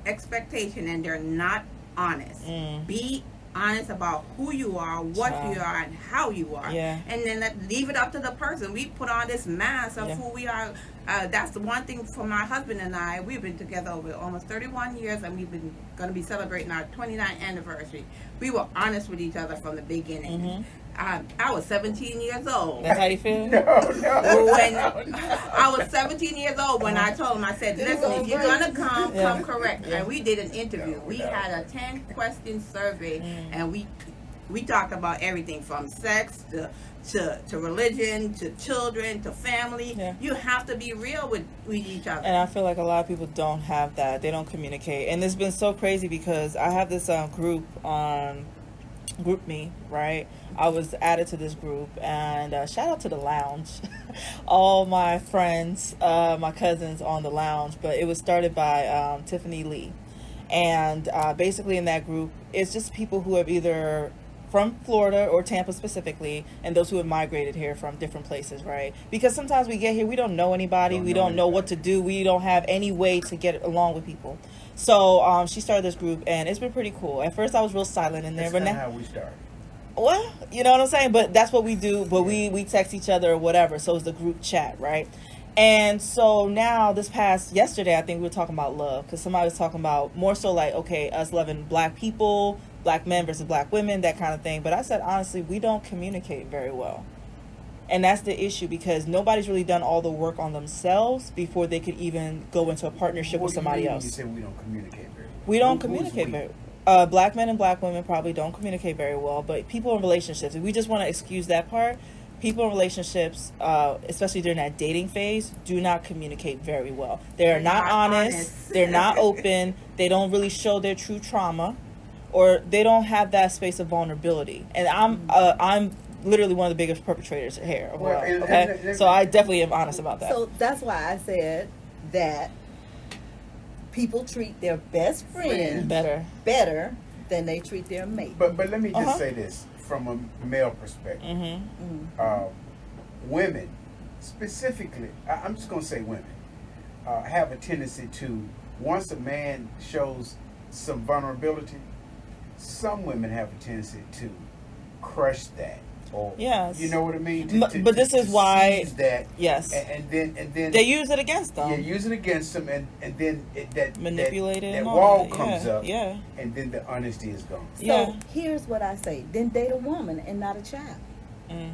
expectation and they're not honest. Mm. Be honest about who you are, what Child. you are, and how you are. Yeah. And then leave it up to the person. We put on this mask of Yeah. who we are. That's the one thing for my husband and I. We've been together over almost 31 years, and we've been going to be celebrating our 29th anniversary. We were honest with each other from the beginning. Mm-hmm. I was 17 years old. That's how you feel? No. When I was 17 years old when I told him, I said, listen, if you're going to come correct. Yeah. And we did an interview. We had a 10-question survey, and we talked about everything from sex to religion, to children, to family. Yeah. You have to be real with each other. And I feel like a lot of people don't have that. They don't communicate. And it's been so crazy because I have this group on GroupMe, right? I was added to this group, and shout out to the lounge. All my friends, my cousins on the lounge, but it was started by Tiffany Lee. And basically in that group, it's just people who have either from Florida or Tampa specifically, and those who have migrated here from different places, right? Because sometimes we get here, we don't know anybody, we don't know what to do, we don't have any way to get along with people. So she started this group, and it's been pretty cool. At first I was real silent in there, That's but not now, how we started. well, you know what I'm saying? But that's what we do. But we text each other or whatever. So it's the group chat, right? And so now yesterday, I think we were talking about love. Because somebody was talking about more so like, okay, us loving black people, black men versus black women, that kind of thing. But I said, honestly, we don't communicate very well. And that's the issue because nobody's really done all the work on themselves before they could even go into a partnership with somebody else. You said we don't communicate very well. We don't Who's communicate we? very black men and black women probably don't communicate very well, but people in relationships, if we just want to excuse that part, people in relationships, especially during that dating phase, do not communicate very well. They're not honest. They're not open. They don't really show their true trauma, or they don't have that space of vulnerability. And I'm literally one of the biggest perpetrators here. Well, Okay, so I definitely am honest about that. So that's why I said that people treat their best friend better than they treat their mate. But let me just say this from a male perspective. Mm-hmm. Women, specifically, I'm just going to say women, have a tendency to, once a man shows some vulnerability, some women have a tendency to crush that. Or, Yes. You know what I mean? But this is why, seize that, yes, and then they use it against them. Yeah, use it against them, and then Manipulate it that and all wall that. comes up, Yeah. and then the honesty is gone. So Yeah. here's what I say: then date a woman and not a child. Mm.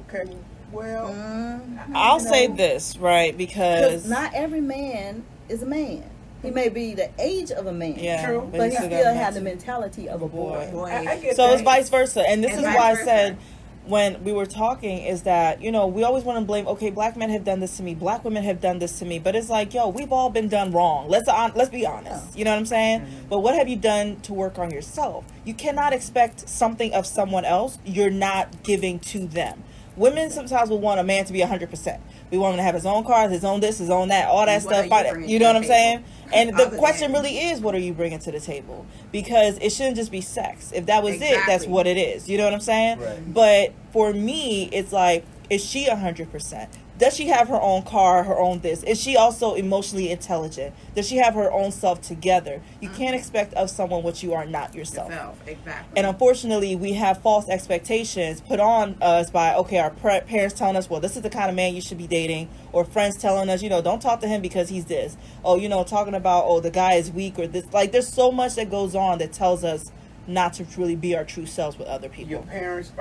Okay, well, I'll say this, right? Because not every man is a man. He may be the age of a man, yeah, True. but he still still got has the that mentality of a boy. I get So that. it's vice versa, and this And is vice why I versa. said when we were talking is that we always want to blame. Okay, black men have done this to me, black women have done this to me, but it's like, yo, we've all been done wrong. Let's be honest. You know what I'm saying? But what have you done to work on yourself? You cannot expect something of someone else you're not giving to them. Women sometimes will want a man to be 100%. We want him to have his own car, his own this, his own that, all that What stuff. are you bringing You to know the what I'm saying? And the Other question than- really is, what are you bringing to the table? Because it shouldn't just be sex. If that was it, that's Exactly. what it is. You know what I'm saying? Right. But for me, it's like, is she 100%? Does she have her own car, her own this? Is she also emotionally intelligent? Does she have her own self together? You can't expect of someone what you are not yourself. Yourself, exactly. And unfortunately, we have false expectations put on us by, okay, our parents telling us, well, this is the kind of man you should be dating, or friends telling us, don't talk to him because he's this. Oh, talking about, oh, the guy is weak or this. Like, there's so much that goes on that tells us not to truly be our true selves with other people. Your parents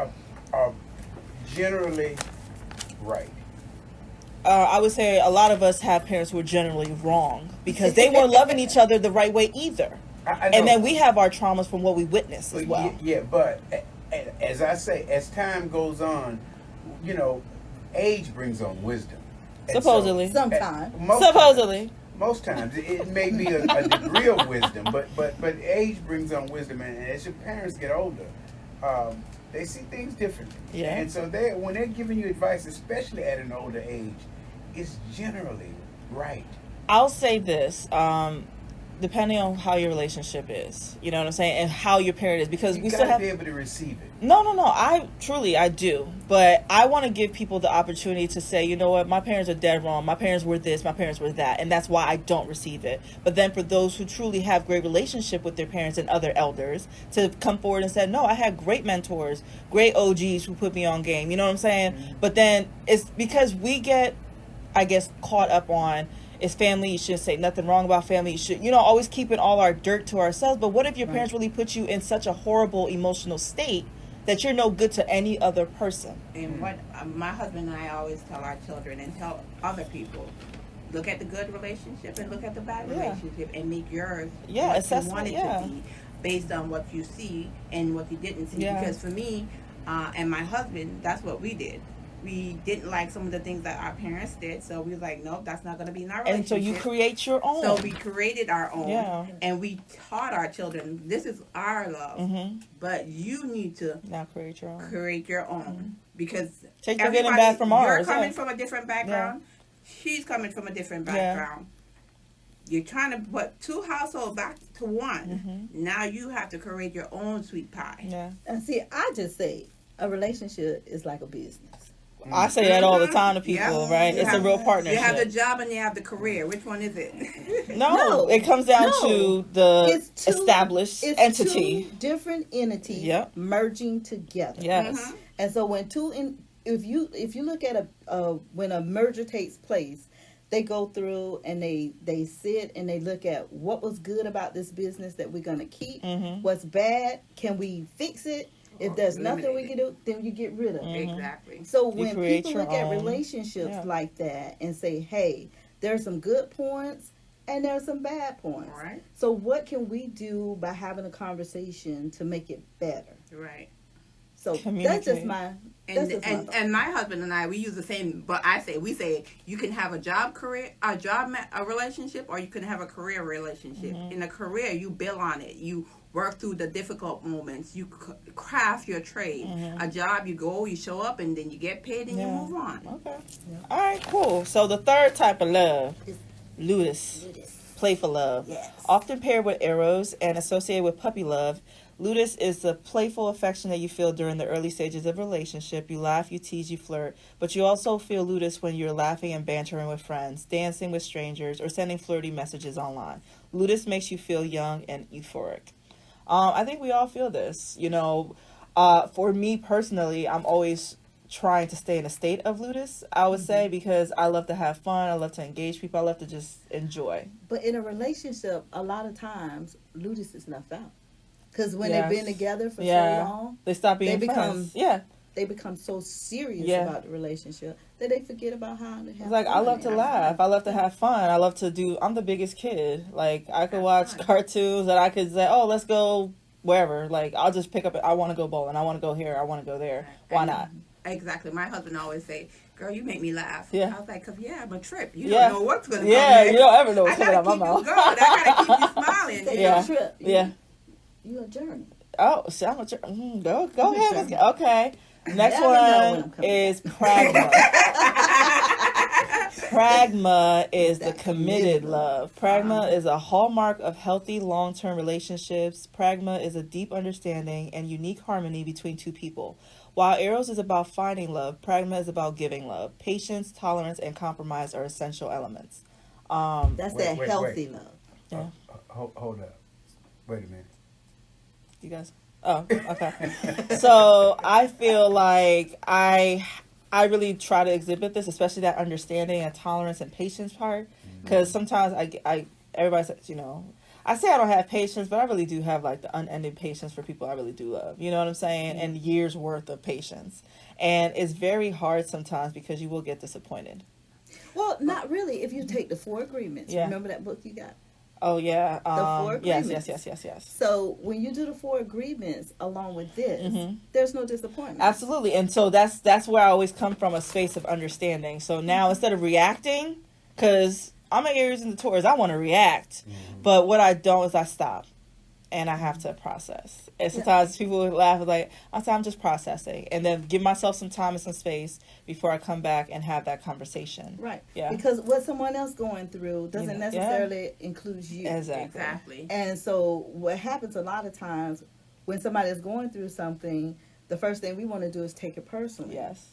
are generally right. I would say a lot of us have parents who are generally wrong because they weren't loving each other the right way either. I know. And then we have our traumas from what we witnessed as well. Yeah, but as I say, as time goes on, age brings on wisdom. And Supposedly. Sometimes. Supposedly. Most times it may be a degree of wisdom, but age brings on wisdom, and as your parents get older, they see things differently. Yeah. And so when they're giving you advice, especially at an older age, it's generally right. I'll say this, depending on how your relationship is, you know what I'm saying, and how your parent is, because You we still gotta have. be able to receive it. No, I do, but I want to give people the opportunity to say, you know what, my parents are dead wrong. My parents were this, my parents were that, and that's why I don't receive it. But then for those who truly have great relationship with their parents and other elders, to come forward and say, no, I had great mentors, great OGs who put me on game. You know what I'm saying? Mm-hmm. But then it's because we get, I guess, caught up on. It's family. You shouldn't say nothing wrong about family. You should, always keeping all our dirt to ourselves. But what if your parents really put you in such a horrible emotional state that you're no good to any other person? And what my husband and I always tell our children and tell other people, look at the good relationship and look at the bad Yeah. relationship and make yours Yeah, what assessment, you want it yeah. to be based on what you see and what you didn't see. Yeah. Because for me and my husband, that's what we did. We didn't like some of the things that our parents did, so we were like, nope, that's not going to be in our relationship. And so you create your own. So we created our own, Yeah. and we taught our children, this is our love, Mm-hmm. but you need to Now create your own. create your own because Take the good and bad from ours. you're coming Yeah. from a different background. She's coming from a different Yeah. background. You're trying to put two households back to one. Mm-hmm. Now you have to create your own sweet pie. Yeah. And see, I just say a relationship is like a business. I say that all the time to people, Yeah. right? You It's have- a real partnership. You have the job and you have the career. Which one is it? No, it comes down No. to the It's two- established It's entity. two different entities Yep. merging together. Yes. Mhm. And so when if you look at when a merger takes place, they go through and they sit and they look at what was good about this business that we're going to keep. Mhm. What's bad? Can we fix it? If Or there's nothing we eliminate can do, then you get rid of it. Exactly. So You when create people your look at own. relationships Yeah. like that and say, hey, there's some good points and there's some bad points. Right. So what can we do by having a conversation to make it better? Right. So that's Communicate. just my And thought. and my husband and I, we use the same, but we say you can have a relationship, or you can have a career relationship. Mm-hmm. In a career, you build on it. You work through the difficult moments. You craft your trade. Mm-hmm. A job, you go, you show up, and then you get paid, and you Yeah. move on. Okay. All right, cool. So the third type of love, ludus, playful love. Yes. Often paired with eros and associated with puppy love, ludus is the playful affection that you feel during the early stages of a relationship. You laugh, you tease, you flirt, but you also feel ludus when you're laughing and bantering with friends, dancing with strangers, or sending flirty messages online. Ludus makes you feel young and euphoric. I think we all feel this. For me personally, I'm always trying to stay in a state of ludus, I would say, because I love to have fun. I love to engage people. I love to just enjoy. But in a relationship, a lot of times, ludus is left out. Because when Yes. they've been together for Yeah. so long, They stop being They become- friends. Yeah. they become so serious Yeah. about the relationship that they forget about how to have It's like, I fun love to and- laugh. I love to have fun. I love to do, I'm the biggest kid. Like, I could watch cartoons and I could say, oh, let's go wherever. Like, I'll just pick up, I want to go bowling. I want to go here. I want to go there. Why not? Exactly. My husband always say, "Girl, you make me laugh." Yeah. I was like, "Cause I'm a trip. You Yeah. don't know what's gonna come Yeah, next. you don't ever know what's I gotta coming out my keep you mouth. going. I gotta keep you smiling." Take you Yeah. know? a trip. Yeah. You a journey. Oh, see, I'm a go I'm a ahead. Let's jerk. go. Okay. Next never know when one I'm coming is pragma. Pragma is the That committed committed love. Pragma is a hallmark of healthy long-term relationships. Pragma is a deep understanding and unique harmony between two people. While Eros is about finding love, Pragma is about giving love. Patience, tolerance, and compromise are essential elements. That's that healthy love. Yeah. Hold up. Wait a minute. You guys? Oh, okay. So I feel like I really try to exhibit this, especially that understanding and tolerance and patience part, because sometimes everybody says, you know, I say I don't have patience, but I really do have like the unending patience for people I really do love. You know what I'm saying? And years worth of patience. And it's very hard sometimes because you will get disappointed. Well, not really. If you take the 4 agreements, Yeah. remember that book you got? Oh yeah. The 4 agreements. Yes. So when you do the 4 agreements along with this, there's no disappointment. Absolutely. And so that's where I always come from, a space of understanding. So now instead of reacting, because I'm an Aries and the Taurus, I want to react. But what I don't is I stop. And I have to process. And sometimes people would laugh like, I'm just processing. And then give myself some time and some space before I come back and have that conversation. Right. Yeah. Because what someone else going through doesn't necessarily include you. Exactly. And so what happens a lot of times when somebody is going through something, the first thing we want to do is take it personally. Yes.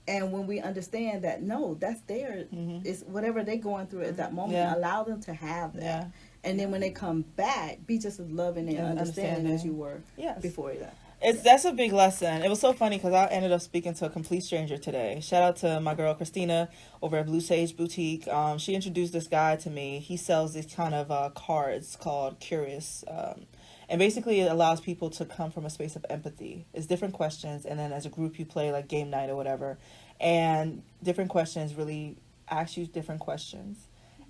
And when we understand that, no, that's their, it's whatever they're going through at that moment, allow them to have that. Yeah. And then when they come back, be just as loving and understanding as you were before that. That's a big lesson. It was so funny because I ended up speaking to a complete stranger today. Shout out to my girl Christina over at Blue Sage Boutique. She introduced this guy to me. He sells these kind of cards called Curious. And basically it allows people to come from a space of empathy. It's different questions, and then as a group you play like game night or whatever. And different questions really ask you different questions.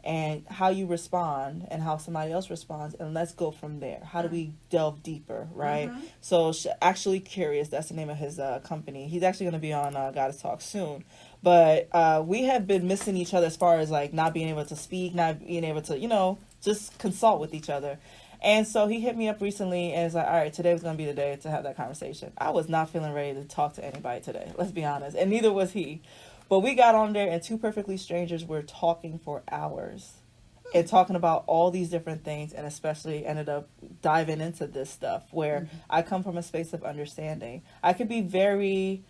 And how you respond and how somebody else responds, and let's go from there. How do we delve deeper, right? So actually Curious, that's the name of his company. He's actually going to be on Goddess Talk soon. But we have been missing each other as far as like not being able to speak, not being able to, you know, just consult with each other. And so he hit me up recently and was like, all right, today was going to be the day to have that conversation. I was not feeling ready to talk to anybody today, let's be honest. And neither was he. But we got on there and 2 perfectly strangers were talking for hours and talking about all these different things, and especially ended up diving into this stuff where I come from a space of understanding. I could be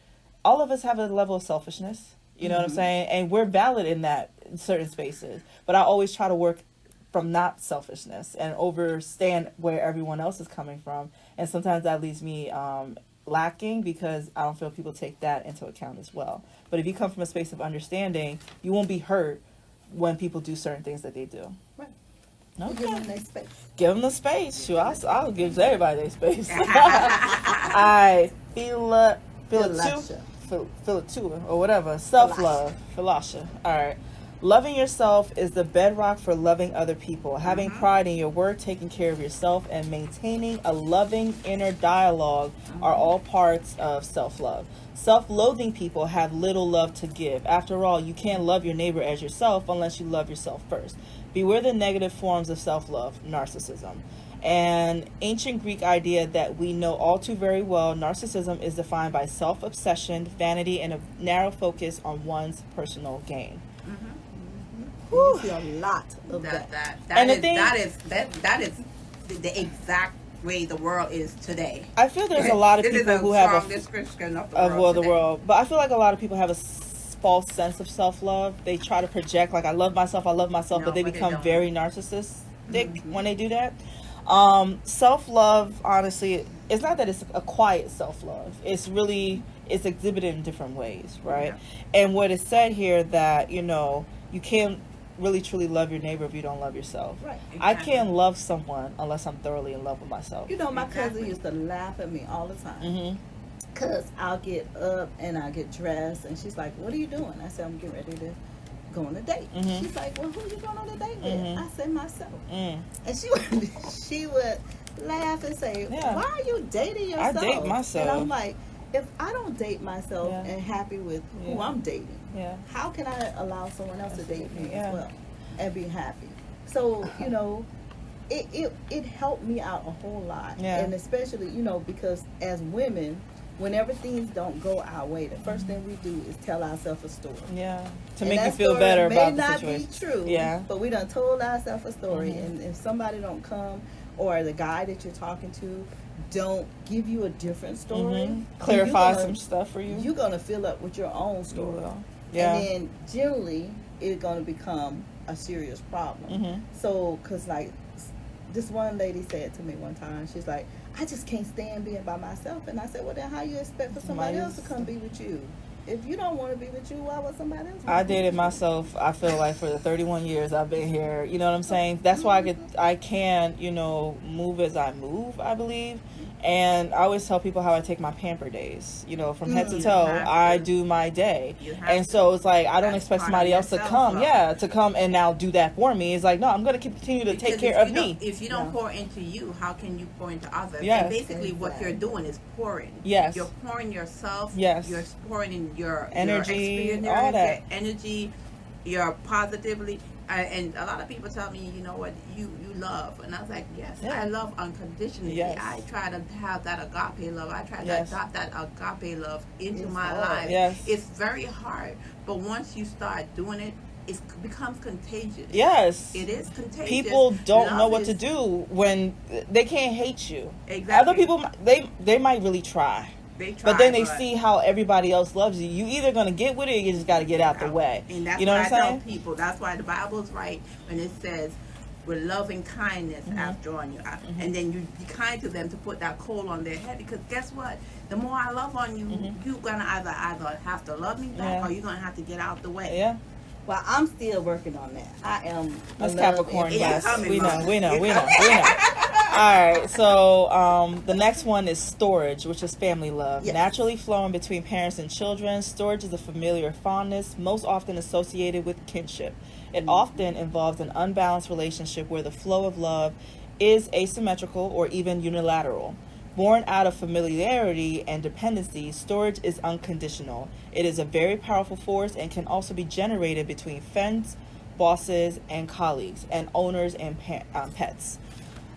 all of us have a level of selfishness, you know what I'm saying? And we're valid in that in certain spaces. But I always try to work from not selfishness and understand where everyone else is coming from. And sometimes that leaves me lacking because I don't feel people take that into account as well. But if you come from a space of understanding, you won't be hurt when people do certain things that they do. Right. Okay. Give them their space. Give them the space. Sure, I'll give everybody their space. I feel it too, or whatever. Self-love. Philasha. All right. Loving yourself is the bedrock for loving other people. Having pride in your work, taking care of yourself, and maintaining a loving inner dialogue are all parts of self-love. Self-loathing people have little love to give. After all, you can't love your neighbor as yourself unless you love yourself first. Beware the negative forms of self-love, narcissism. An ancient Greek idea that we know all too very well, narcissism is defined by self-obsession, vanity, and a narrow focus on one's personal gain. You see a lot of that. That is the exact way the world is today. I feel there's a lot of people who have a description of the world, but I feel like a lot of people have a false sense of self-love. They try to project like I love myself, but they become very narcissistic when they do that. Self-love, honestly, it's not that it's a quiet self-love. It's exhibited in different ways, right? Yeah. And what is said here that, you know, you can't really truly love your neighbor if you don't love yourself. Right. Exactly. I can't love someone unless I'm thoroughly in love with myself. You know, my cousin used to laugh at me all the time. Because I'll get up and I'll get dressed, and she's like, what are you doing? I said, I'm getting ready to go on a date. She's like, well, who are you going on a date with? I said, myself. And she would laugh and say, why are you dating yourself? I date myself. And I'm like, if I don't date myself and happy with who I'm dating, how can I allow someone else to date me as well and be happy? So, you know, it helped me out a whole lot. And especially, you know, because as women, whenever things don't go our way, the first thing we do is tell ourselves a story. Yeah. To And make you that feel story better about the may not situation. be true, Yeah. but we done told ourselves a story, and if somebody don't come, or the guy that you're talking to don't give you a different story, then Clarify you're gonna- some stuff for you. you're gonna fill up with your own You story. will. Yeah. And then generally it's gonna become a serious problem. Mhm. So, cause like this one lady said to me one time, she's like, I just can't stand being by myself. And I said, well, then how you expect for somebody else to come be with you? If you don't want to be with you, why would somebody else? I dated myself, I feel like, for the 31 years I've been here. You know what I'm saying? That's why I can, move as I move, I believe. And I always tell people how I take my pamper days. From head to You toe, have I to. do my day. You have And to. so it's like, I don't That's expect part somebody of else to your come. self-love. Yeah, to come and now do that for me. It's like, no, I'm going to continue to take Because care if of you me. don't- If you don't pour into you, how can you pour into others? Yes. And basically what you're doing is pouring. Yes. You're pouring yourself. Yes. You're pouring in your Energy, your experience, all that. your energy, your positively. And a lot of people tell me, you know what, you love. And I was like, yes, Yeah. I love unconditionally. Yes. I try to have that agape love. I try Yes. to adopt that agape love into It's my hard. life. Yes. It's very hard. But once you start doing it, it becomes contagious. Yes. It is contagious. People don't know Love what to is- do when they can't hate you. Exactly. Other people, they might really try. They try, But then they see how everybody else loves you. You either gonna get with it, or you just got to get out the way. And that's You know what what I I'm tell saying? people. That's why the Bible's right when it says, "With loving kindness Mm-hmm. I've drawn you out," and then you be kind to them to put that coal on their head. Because guess what? The more I love on you, you're gonna either have to love me back, Mm-hmm. Yeah. or you're gonna have to get out the way. Yeah, Well, I'm still working on that. I am. that's a love Capricorn. and- Yes, coming, we know, Mom. we know, we know, we know. All right, so the next one is storage, which is family love. Yes. Naturally flowing between parents and children, storage is a familiar fondness, most often associated with kinship. It often involves an unbalanced relationship where the flow of love is asymmetrical or even unilateral. Born out of familiarity and dependency, storage is unconditional. It is a very powerful force and can also be generated between friends, bosses, and colleagues, and owners and pets.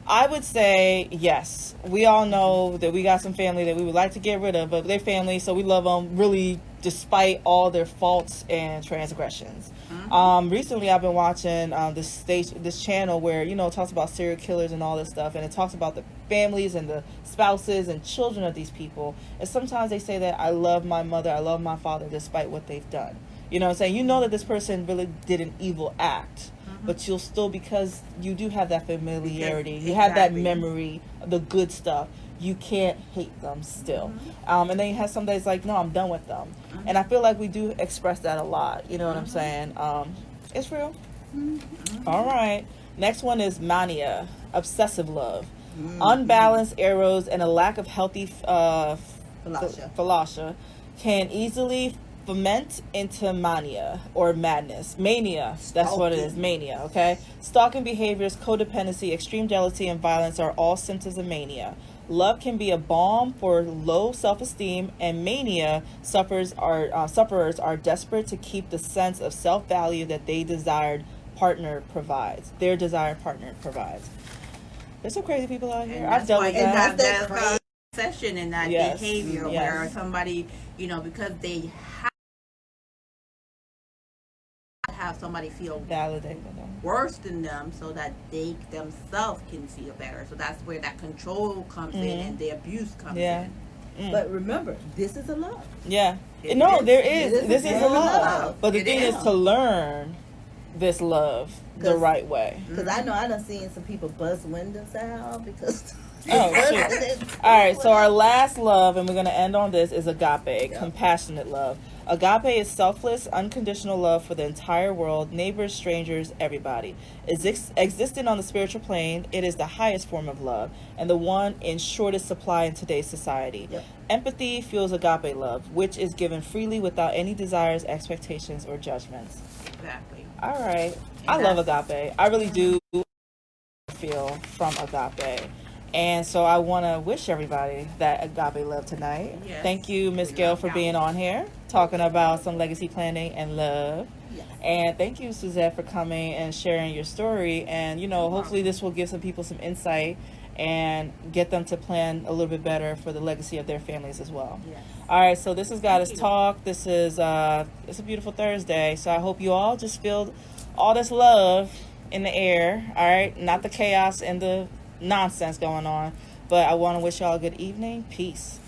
I would say yes. We all know that we got some family that we would like to get rid of, but they're family, so we love them really despite all their faults and transgressions. Recently, I've been watching this channel where it talks about serial killers and all this stuff, and it talks about the families and the spouses and children of these people. And sometimes they say that I love my mother, I love my father, despite what they've done. You know what I'm saying? You know that this person really did an evil act, but you'll still, because you do have that familiarity, Because- you have that exactly. memory, the good stuff. You can't hate them still. And then you have some days like, no, I'm done with them. And I feel like we do express that a lot. You know what I'm saying? It's real. All right. Next one is mania, obsessive love. Unbalanced eros and a lack of healthy philosophia can easily ferment into mania or madness. Mania, that's what it is, mania, okay? Stalking behaviors, codependency, extreme jealousy, and violence are all symptoms of mania. Love can be a balm for low self-esteem, and mania sufferers are desperate to keep the sense of self-value that their desired partner provides. There's some crazy people out here. And I've that's dealt why with you that. have That's that obsession and that Yes, behavior yes. where somebody, because they have somebody feel Validated them. worse than them so that they themselves can feel better. So that's where that control comes in and the abuse comes Yeah. in. But remember, this is a love. Yeah. It No, is. there It is. is This a is a form of love. love. But the It thing is. is to learn this love the 'Cause- right way. Because I know I done seen some people bust windows out because. Oh, shit. All right, so our last love, and we're going to end on this, is agape, compassionate love. Agape is selfless, unconditional love for the entire world, neighbors, strangers, everybody. Existing on the spiritual plane, it is the highest form of love and the one in shortest supply in today's society. Yep. Empathy fuels agape love, which is given freely without any desires, expectations, or judgments. Exactly. All right. I love agape. I really do feel from agape. And so I want to wish everybody that agape love tonight. Yes. Thank you, Miss We Gale, love for y'all. being on here, talking about some legacy planning and love. Yes. And thank you, Suzette, for coming and sharing your story. And, hopefully this will give some people some insight and get them to plan a little bit better for the legacy of their families as well. Yes. All right, so this is Goddess Talk. This is it's a beautiful Thursday. So I hope you all just feel all this love in the air. All right, not the chaos and the nonsense going on. But I want to wish y'all a good evening. Peace.